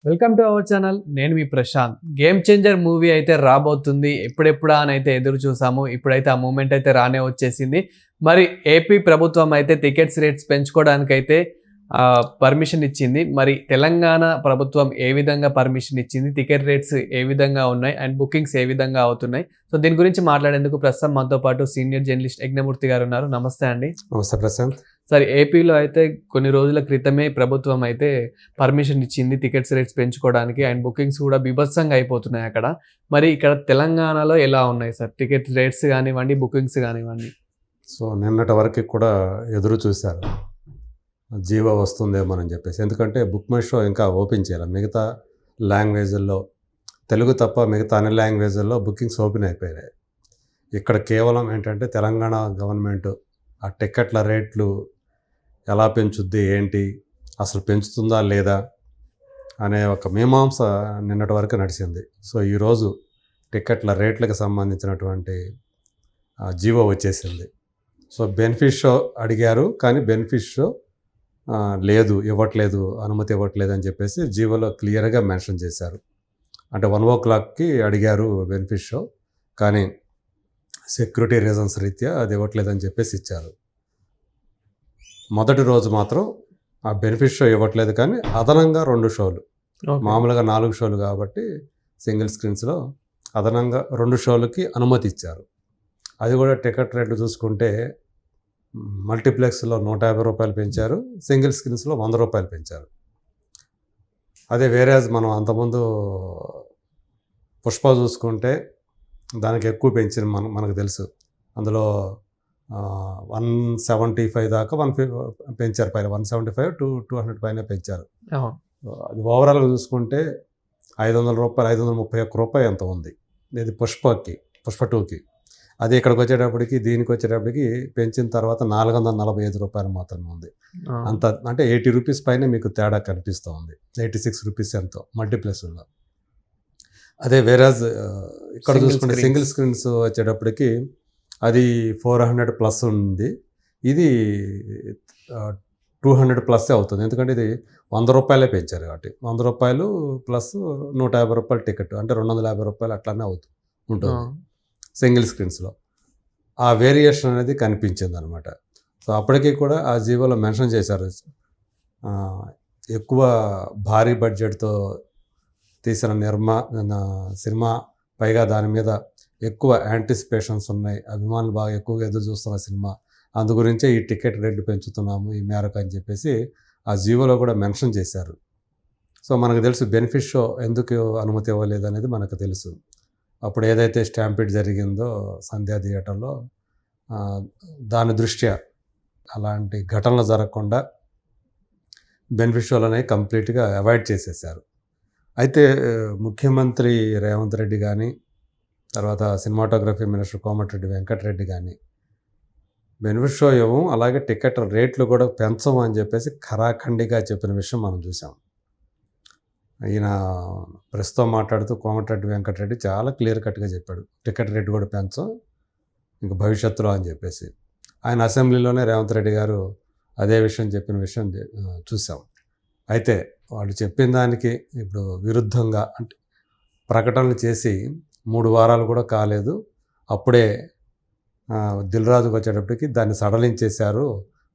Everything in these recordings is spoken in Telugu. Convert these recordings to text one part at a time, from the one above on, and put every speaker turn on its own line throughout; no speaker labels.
Welcome to our channel. నేను మీ ప్రశాంత్. గేమ్ చేంజర్ మూవీ అయితే రాబోతుంది. ఎప్పుడెప్పుడా అని అయితే ఎదురు చూసాము. ఇప్పుడైతే ఆ మూమెంట్ అయితే రానే వచ్చేసింది. మరి ఏపీ ప్రభుత్వం అయితే టికెట్స్ రేట్స్ పెంచుకోవడానికైతే పర్మిషన్ ఇచ్చింది. మరి తెలంగాణ ప్రభుత్వం ఏ విధంగా పర్మిషన్ ఇచ్చింది, టికెట్ రేట్స్ ఏ విధంగా ఉన్నాయి అండ్ బుకింగ్స్ ఏ విధంగా అవుతున్నాయి, సో దీని గురించి మాట్లాడేందుకు ప్రస్తుతం మనతో పాటు సీనియర్ జర్నలిస్ట్ యజ్ఞమూర్తి గారు ఉన్నారు. నమస్తే అండి.
నమస్తే ప్రశాంత్.
సరే, ఏపీలో అయితే కొన్ని రోజుల క్రితమే ప్రభుత్వం అయితే పర్మిషన్ ఇచ్చింది టికెట్స్ రేట్స్ పెంచుకోవడానికి అండ్ బుకింగ్స్ కూడా బీభత్సంగా అయిపోతున్నాయి అక్కడ. మరి ఇక్కడ తెలంగాణలో ఎలా ఉన్నాయి సార్ టికెట్ రేట్స్ కానివ్వండి, బుకింగ్స్ కానివ్వండి?
సో నిన్నటి వరకు కూడా ఎదురు చూశారు జీవో వస్తుందేమోనని చెప్పేసి. ఎందుకంటే బుక్ మై షో ఇంకా ఓపెన్ చేయాలి. మిగతా లాంగ్వేజ్ల్లో, తెలుగు తప్ప మిగతా అన్ని లాంగ్వేజ్ల్లో బుకింగ్స్ ఓపెన్ అయిపోయాయి. ఇక్కడ కేవలం ఏంటంటే తెలంగాణ గవర్నమెంట్ ఆ టికెట్ల రేట్లు ఎలా పెంచుద్ది, ఏంటి అసలు పెంచుతుందా లేదా అనే ఒక మీమాంస నిన్నటి వరకు నడిచింది. సో ఈరోజు టికెట్ల రేట్లకు సంబంధించినటువంటి జీవో వచ్చేసింది. సో బెనిఫిట్ షో అడిగారు, కానీ బెనిఫిట్ షో లేదు, ఇవ్వట్లేదు, అనుమతి ఇవ్వట్లేదు అని చెప్పేసి జీవోలో క్లియర్గా మెన్షన్ చేశారు. అంటే 1 o'clock అడిగారు బెనిఫిట్ షో, కానీ సెక్యూరిటీ రీజన్స్ రీత్యా అది ఇవ్వట్లేదని చెప్పేసి ఇచ్చారు. మొదటి రోజు మాత్రం ఆ బెనిఫిట్ షో ఇవ్వట్లేదు, కానీ అదనంగా 2 షోలు, మామూలుగా 4 షోలు కాబట్టి సింగిల్ స్క్రీన్స్లో అదనంగా 2 షోలకి అనుమతి ఇచ్చారు. అది కూడా టికెట్ రేట్లు చూసుకుంటే మల్టీప్లెక్స్లో 150 రూపాయలు పెంచారు, సింగిల్ స్క్రీన్స్లో 100 రూపాయలు పెంచారు. అదే వేరేజ్ మనం అంతకుముందు పుష్ప చూసుకుంటే దానికి ఎక్కువ పెంచింది మనకు తెలుసు. అందులో 175 దాకా పెంచారు, పైన 175 to 200 పైన పెంచారు. అది ఓవరాల్గా చూసుకుంటే 500 రూపాయలు, 531 రూపాయలు ఎంత ఉంది ఇది పుష్ప 2కి. అది ఇక్కడికి వచ్చేటప్పటికి, దీనికి వచ్చేటప్పటికి పెంచిన తర్వాత 445 రూపాయలు మాత్రమే ఉంది. అంత అంటే 80 రూపీస్ పైన మీకు తేడా కనిపిస్తూ ఉంది. 86 రూపీస్ ఎంతో మల్టీప్లెక్స్లో. అదే వేరేజ్ ఇక్కడ చూసుకుంటే సింగిల్ స్క్రీన్స్ వచ్చేటప్పటికి అది 400+ ఉంది, ఇది 200+ అవుతుంది. ఎందుకంటే ఇది 100 రూపాయలే పెంచారు కాబట్టి 100 రూపాయలు ప్లస్ 150 రూపాయల టికెట్, అంటే 250 రూపాయలు అట్లానే ఉంటుంది సింగిల్ స్క్రీన్స్లో. ఆ వేరియేషన్ అనేది కనిపించింది అనమాట. సో అప్పటికీ కూడా ఆ జీవోలో మెన్షన్ చేశారు, ఎక్కువ భారీ బడ్జెట్తో తీసిన సినిమా, పైగా దాని మీద ఎక్కువ యాంటిసిపేషన్స్ ఉన్నాయి, అభిమానులు బాగా ఎక్కువగా ఎదురు చూస్తున్న సినిమా, అందు గురించే ఈ టికెట్ రేట్లు పెంచుతున్నాము ఈ మేరకు అని చెప్పేసి ఆ జీవోలో కూడా మెన్షన్ చేశారు. సో మనకు తెలుసు బెనిఫిట్ షో ఎందుకు అనుమతి ఇవ్వలేదు అనేది మనకు తెలుసు. అప్పుడు ఏదైతే స్టాంపిడ్ జరిగిందో సంధ్యా థియేటర్లో, దాని దృష్ట్యా అలాంటి ఘటనలు జరగకుండా బెనిఫిట్ షోలనే కంప్లీట్గా అవాయిడ్ చేసేసారు. అయితే ముఖ్యమంత్రి రేవంత్ రెడ్డి కానీ, తర్వాత సినిమాటోగ్రఫీ మినిస్టర్ కోమటిరెడ్డి వెంకటరెడ్డి కానీ బెనిఫిట్ షో ఇవ్వం, అలాగే టికెట్ రేట్లు కూడా పెంచము అని చెప్పేసి ఖరాఖండిగా చెప్పిన విషయం మనం చూసాం. ఈయన ప్రస్తుతం మాట్లాడుతూ కోమటిరెడ్డి వెంకటరెడ్డి చాలా క్లియర్ కట్గా చెప్పాడు, టికెట్ రేటు కూడా పెంచం ఇంక భవిష్యత్తులో అని చెప్పేసి. ఆయన అసెంబ్లీలోనే రేవంత్ రెడ్డి గారు అదే విషయం చెప్పిన విషయం చూసాం. అయితే వాళ్ళు చెప్పిన దానికి ఇప్పుడు విరుద్ధంగా అంటే ప్రకటనలు చేసి 3 వారాలు కూడా కాలేదు, అప్పుడే దిల్ రాజుకు వచ్చేటప్పటికి దాన్ని సడలించేశారు,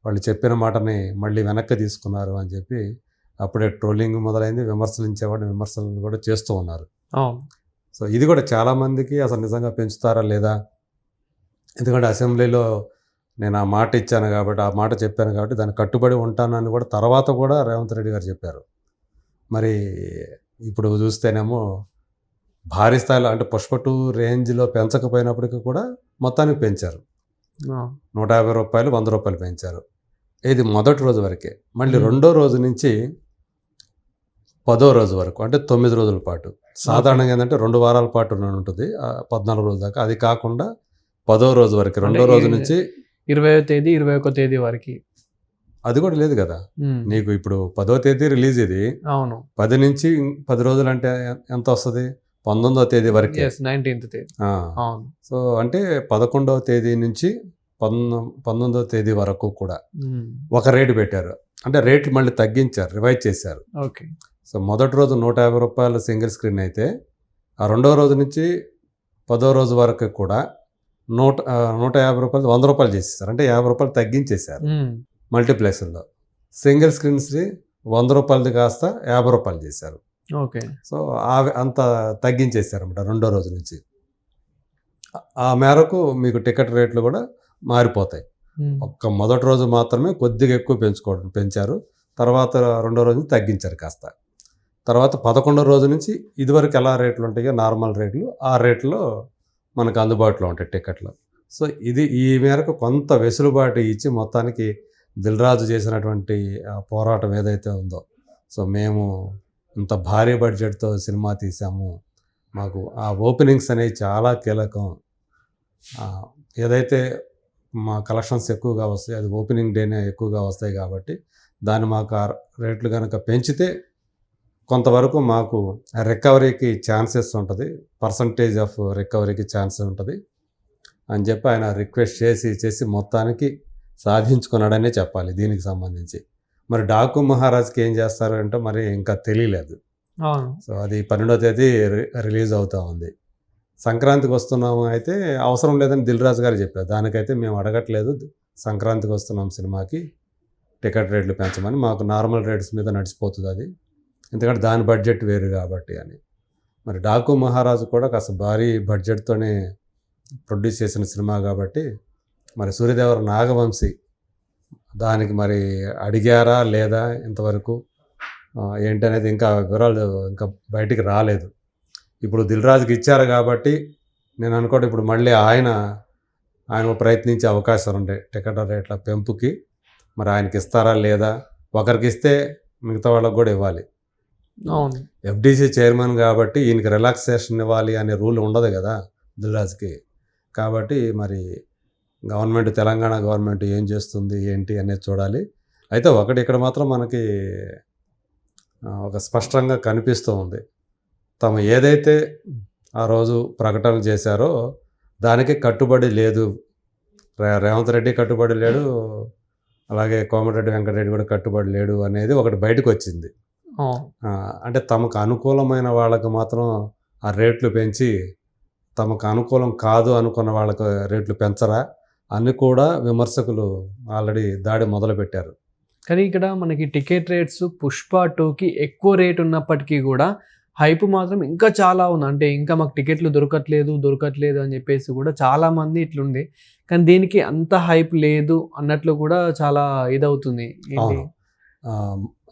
వాళ్ళు చెప్పిన మాటని మళ్ళీ వెనక్కి తీసుకున్నారు అని చెప్పి అప్పుడే ట్రోలింగ్ మొదలైంది, విమర్శలు కూడా చేస్తూ ఉన్నారు. సో ఇది కూడా చాలామందికి అసలు నిజంగా పెంచుతారా లేదా, ఎందుకంటే అసెంబ్లీలో నేను ఆ మాట ఇచ్చాను కాబట్టి, ఆ మాట చెప్పాను కాబట్టి దాన్ని కట్టుబడి ఉంటానని కూడా తర్వాత కూడా రేవంత్ రెడ్డి గారు చెప్పారు. మరి ఇప్పుడు చూస్తేనేమో భారీ స్థాయిలో, అంటే పుష్ప 2 రేంజ్లో పెంచకపోయినప్పటికీ కూడా మొత్తానికి పెంచారు. 150 రూపాయలు, 100 రూపాయలు పెంచారు. ఇది మొదటి రోజు వరకే. మళ్ళీ 2వ రోజు నుంచి 10వ రోజు వరకు, అంటే 9 రోజుల పాటు. సాధారణంగా ఏంటంటే 2 వారాల పాటు ఉంటుంది 14 రోజుల దాకా. అది కాకుండా 10వ రోజు వరకు, 2వ రోజు నుంచి
20వ తేదీ 21వ తేదీ వరకు.
అది కూడా లేదు కదా నీకు. ఇప్పుడు 10వ తేదీ రిలీజ్, ఇది
అవును,
10 నుంచి 10 రోజులు అంటే ఎంత వస్తుంది, 19వ తేదీ వరకు,
19th తేదీ.
సో అంటే 11వ తేదీ నుంచి 19వ తేదీ వరకు కూడా ఒక రేటు పెట్టారు. అంటే రేట్లు మళ్ళీ తగ్గించారు, రివైజ్ చేశారు.
ఓకే.
సో మొదటి రోజు ₹150 సింగిల్ స్క్రీన్ అయితే ఆ రెండవ రోజు నుంచి 10వ రోజు వరకు కూడా ₹150 ₹100 చేసేసారు. అంటే ₹50 తగ్గించేశారు మల్టీప్లెక్స్లో. సింగిల్ స్క్రీన్స్ని ₹100 కాస్త ₹50 చేశారు.
ఓకే.
సో అంత తగ్గించేశారన్నమాట రెండో రోజు నుంచి. ఆ మేరకు మీకు టికెట్ రేట్లు కూడా మారిపోతాయి. ఒక్క మొదటి రోజు మాత్రమే కొద్దిగా ఎక్కువ పెంచారు. తర్వాత రెండో రోజు తగ్గించారు కాస్త. తర్వాత 11వ రోజు నుంచి ఇదివరకు ఎలా రేట్లు ఉంటాయో నార్మల్ రేట్లు ఆ రేట్లో మనకు అందుబాటులో ఉంటాయి టికెట్లు. సో ఈ మేరకు కొంత వెసులుబాటు ఇచ్చి మొత్తానికి దిల్ రాజు చేసినటువంటి పోరాటం ఏదైతే ఉందో, సో మేము ఇంత భారీ బడ్జెట్తో సినిమా తీసాము, మాకు ఆ ఓపెనింగ్స్ అనేవి చాలా కీలకం, ఏదైతే మా కలెక్షన్స్ ఎక్కువగా వస్తాయి అది ఓపెనింగ్ డేనే ఎక్కువగా వస్తాయి కాబట్టి దాన్ని మాకు ఆ రేట్లు కనుక పెంచితే కొంతవరకు మాకు రికవరీకి ఛాన్సెస్ ఉంటుంది, పర్సంటేజ్ ఆఫ్ రికవరీకి ఛాన్స్ ఉంటుంది అని చెప్పి ఆయన రిక్వెస్ట్ చేసి మొత్తానికి సాధించుకున్నాడనే చెప్పాలి దీనికి సంబంధించి. మరి డాకు మహారాజ్కి ఏం చేస్తారు అంటే మరి ఇంకా తెలియలేదు. సో అది 12వ తేదీ రిలీజ్ అవుతూ ఉంది. సంక్రాంతికి వస్తున్నాము అయితే అవసరం లేదని దిల్ రాజు గారు చెప్పారు. దానికైతే మేము అడగట్లేదు, సంక్రాంతికి వస్తున్నాం సినిమాకి టికెట్ రేట్లు పెంచమని, మాకు నార్మల్ రేట్స్ మీద నడిచిపోతుంది అది, ఎందుకంటే దాని బడ్జెట్ వేరు కాబట్టి అని. మరి డాకు మహారాజు కూడా కాస్త భారీ బడ్జెట్తోనే ప్రొడ్యూస్ చేసిన సినిమా కాబట్టి మరి సూర్యదేవర నాగవంశీ దానికి మరి అడిగారా లేదా ఇంతవరకు ఏంటనేది ఇంకా వివరాలు ఇంకా బయటికి రాలేదు. ఇప్పుడు దిల్ రాజుకి ఇచ్చారు కాబట్టి నేను అనుకోండి ఇప్పుడు మళ్ళీ ఆయన ప్రయత్నించే అవకాశాలు ఉంటాయి టికెట్ రేట్ల పెంపుకి. మరి ఆయనకి ఇస్తారా లేదా, ఒకరికి ఇస్తే మిగతా వాళ్ళకి కూడా ఇవ్వాలి. ఎఫ్డీసీ చైర్మన్ కాబట్టి ఈయనకి రిలాక్సేషన్ ఇవ్వాలి అనే రూల్ ఉండదు కదా దిల్ రాజుకి. కాబట్టి మరి గవర్నమెంట్, తెలంగాణ గవర్నమెంట్ ఏం చేస్తుంది ఏంటి అనేది చూడాలి. అయితే ఒకటి ఇక్కడ మాత్రం మనకి ఒక స్పష్టంగా కనిపిస్తూ ఉంది, తాము ఏదైతే ఆ రోజు ప్రకటనలు చేశారో దానికి కట్టుబడి లేదు. రేవంత్ రెడ్డి కట్టుబడి లేడు, అలాగే కోమటిరెడ్డి వెంకటరెడ్డి కూడా కట్టుబడి లేడు అనేది ఒకటి బయటకు వచ్చింది. అంటే తమకు అనుకూలమైన వాళ్ళకి మాత్రం ఆ రేట్లు పెంచి తమకు అనుకూలం కాదు అనుకున్న వాళ్ళకి రేట్లు పెంచరా అని కూడా విమర్శకులు ఆల్రెడీ దాడి మొదలుపెట్టారు.
కానీ ఇక్కడ మనకి టికెట్ రేట్స్ పుష్ప 2కి ఎక్కువ రేట్ ఉన్నప్పటికీ కూడా హైప్ మాత్రం ఇంకా చాలా ఉంది. అంటే ఇంకా మాకు టికెట్లు దొరకట్లేదు అని చెప్పేసి కూడా చాలామంది ఇట్లుంది. కానీ దీనికి అంత హైప్ లేదు అన్నట్లు కూడా చాలా ఇదవుతుంది.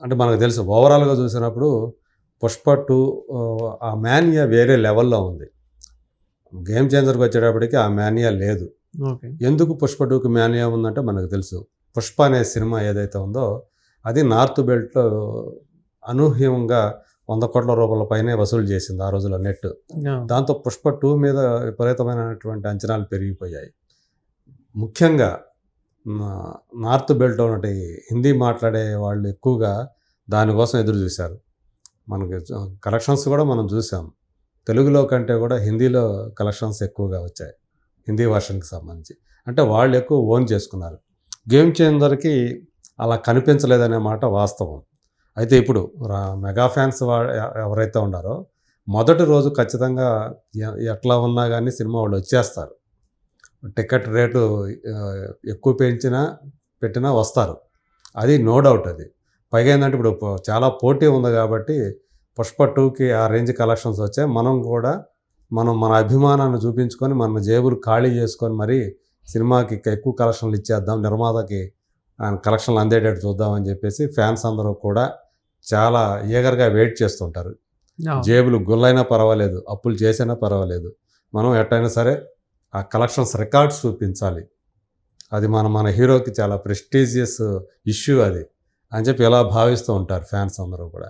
అంటే మనకు తెలుసు ఓవరాల్గా చూసినప్పుడు పుష్ప 2 ఆ మానియా వేరే లెవెల్లో ఉంది. గేమ్ చేంజర్కి వచ్చేటప్పటికి ఆ మానియా లేదు. ఎందుకు పుష్ప 2కి మానియా ఉందంటే మనకు తెలుసు, పుష్ప అనే సినిమా ఏదైతే ఉందో అది నార్త్ బెల్ట్లో అనూహ్యంగా ₹100 కోట్ల పైనే వసూలు చేసింది ఆ రోజుల్లో నెట్. దాంతో పుష్ప 2 మీద విపరీతమైనటువంటి అంచనాలు పెరిగిపోయాయి. ముఖ్యంగా నార్త్ బెల్ట్ ఉన్నటి హిందీ మాట్లాడే వాళ్ళు ఎక్కువగా దానికోసం ఎదురు చూశారు. మనకి కలెక్షన్స్ కూడా మనం చూసాం, తెలుగులో కంటే కూడా హిందీలో కలెక్షన్స్ ఎక్కువగా వచ్చాయి హిందీ వర్షన్కి సంబంధించి. అంటే వాళ్ళు ఎక్కువ ఓన్ చేసుకున్నారు. గేమ్ చేంజర్కి అలా కనిపించలేదనే మాట వాస్తవం. అయితే ఇప్పుడు మెగా ఫ్యాన్స్ ఎవరైతే ఉన్నారో మొదటి రోజు ఖచ్చితంగా ఎట్లా ఉన్నా కానీ సినిమా వాళ్ళు వచ్చేస్తారు. టికెట్ రేటు ఎక్కువ పెట్టినా వస్తారు, అది నో డౌట్. అది పైగా ఏంటంటే ఇప్పుడు చాలా పోటీ ఉంది కాబట్టి పుష్ప 2కి ఆ రేంజ్ కలెక్షన్స్ వచ్చాయి. మనం కూడా మన అభిమానాన్ని చూపించుకొని మన జేబులు ఖాళీ చేసుకొని మరి సినిమాకి ఎక్కువ కలెక్షన్లు ఇచ్చేద్దాం, నిర్మాతకి కలెక్షన్లు అందేటట్టు చూద్దామని చెప్పేసి ఫ్యాన్స్ అందరూ కూడా చాలా ఈగర్గా వెయిట్ చేస్తుంటారు. జేబులు గుల్లైనా పర్వాలేదు, అప్పులు చేసినా పర్వాలేదు, మనం ఎట్టయినా సరే ఆ కలెక్షన్స్ రికార్డ్స్ చూపించాలి, అది మన హీరోకి చాలా ప్రెస్టీజియస్ ఇష్యూ అది అని చెప్పి ఎలా భావిస్తూ ఉంటారు ఫ్యాన్స్ అందరూ కూడా.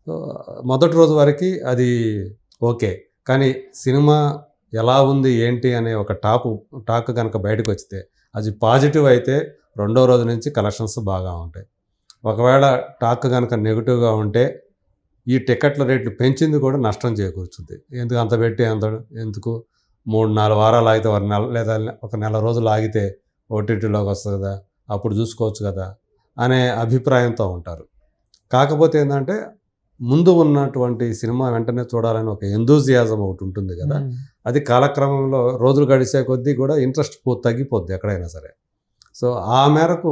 సో మొదటి రోజు వరకు అది ఓకే, కానీ సినిమా ఎలా ఉంది ఏంటి అనే ఒక టాక్ కనుక బయటకు వస్తే అది పాజిటివ్ అయితే రెండో రోజు నుంచి కలెక్షన్స్ బాగా ఉంటాయి. ఒకవేళ టాక్ కనుక నెగిటివ్గా ఉంటే ఈ టికెట్ల రేట్లు పెంచింది కూడా నష్టం చేకూర్చుంది. ఎందుకు అంత పెట్టి ఎందుకు 3-4 వారాలు ఆగితే లేదా ఒక నెల రోజులు ఆగితే ఓటీటీలోకి వస్తుంది కదా, అప్పుడు చూసుకోవచ్చు కదా అనే అభిప్రాయంతో ఉంటారు. కాకపోతే ఏంటంటే ముందు ఉన్నటువంటి సినిమా వెంటనే చూడాలని ఒక ఎంతూజియాజం ఒకటి ఉంటుంది కదా, అది కాలక్రమంలో రోజులు గడిచే కొద్దీ కూడా ఇంట్రెస్ట్ తగ్గిపోద్ది ఎక్కడైనా సరే. సో ఆ మేరకు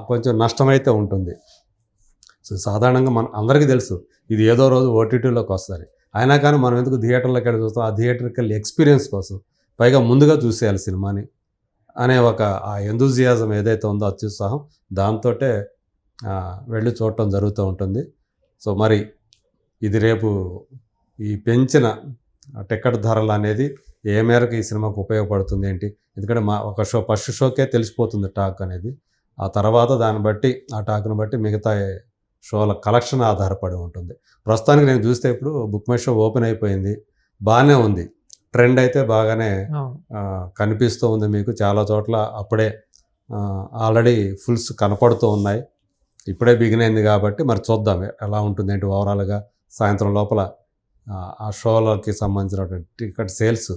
కొంచెం నష్టమైతే ఉంటుంది. సో సాధారణంగా మన అందరికీ తెలుసు ఇది ఏదో రోజు ఓటీటీలోకి వస్తుంది, అయినా కానీ మనం ఎందుకు థియేటర్లోకి వెళ్ళి చూస్తాం, ఆ థియేటర్కి ఎక్స్పీరియన్స్ కోసం, పైగా ముందుగా చూసేయాలి సినిమాని అనే ఒక ఆ ఎంతూజియాజం ఏదైతే ఉందో అత్యుత్సాహం, దాంతో వెళ్ళి చూడటం జరుగుతూ ఉంటుంది. సో మరి ఇది రేపు ఈ పెంచిన టికెట్ ధరలు అనేది ఏ మేరకు ఈ సినిమాకు ఉపయోగపడుతుంది ఏంటి, ఎందుకంటే ఒక ఫస్ట్ షోకే తెలిసిపోతుంది టాక్ అనేది, ఆ తర్వాత దాన్ని బట్టి ఆ టాక్ని బట్టి మిగతా షోల కలెక్షన్ ఆధారపడి ఉంటుంది. ప్రస్తుతానికి నేను చూస్తే ఇప్పుడు బుక్ మై షో ఓపెన్ అయిపోయింది, బాగానే ఉంది, ట్రెండ్ అయితే బాగానే కనిపిస్తూ ఉంది మీకు చాలా చోట్ల. అప్పుడే ఆల్రెడీ ఫుల్స్ కనపడుతూ ఉన్నాయి, ఇప్పుడే బిగిన్ అయింది కాబట్టి మరి చూద్దాం ఎలా ఉంటుంది ఏంటి ఓవరాల్గా. సాయంత్రం లోపల ఆ షోలకి సంబంధించినటువంటి టికెట్ సేల్స్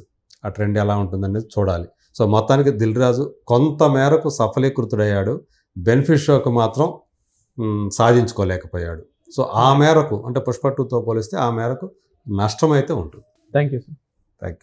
ఆ ట్రెండ్ ఎలా ఉంటుందనేది చూడాలి. సో మొత్తానికి దిల్ రాజు కొంత మేరకు సఫలీకృతుడయ్యాడు, బెనిఫిట్ షోకి మాత్రం సాధించుకోలేకపోయాడు. సో ఆ మేరకు అంటే పుష్ప 2తో పోలిస్తే ఆ మేరకు నష్టం అయితే ఉంటుంది.
Thank you sir.
Thank you.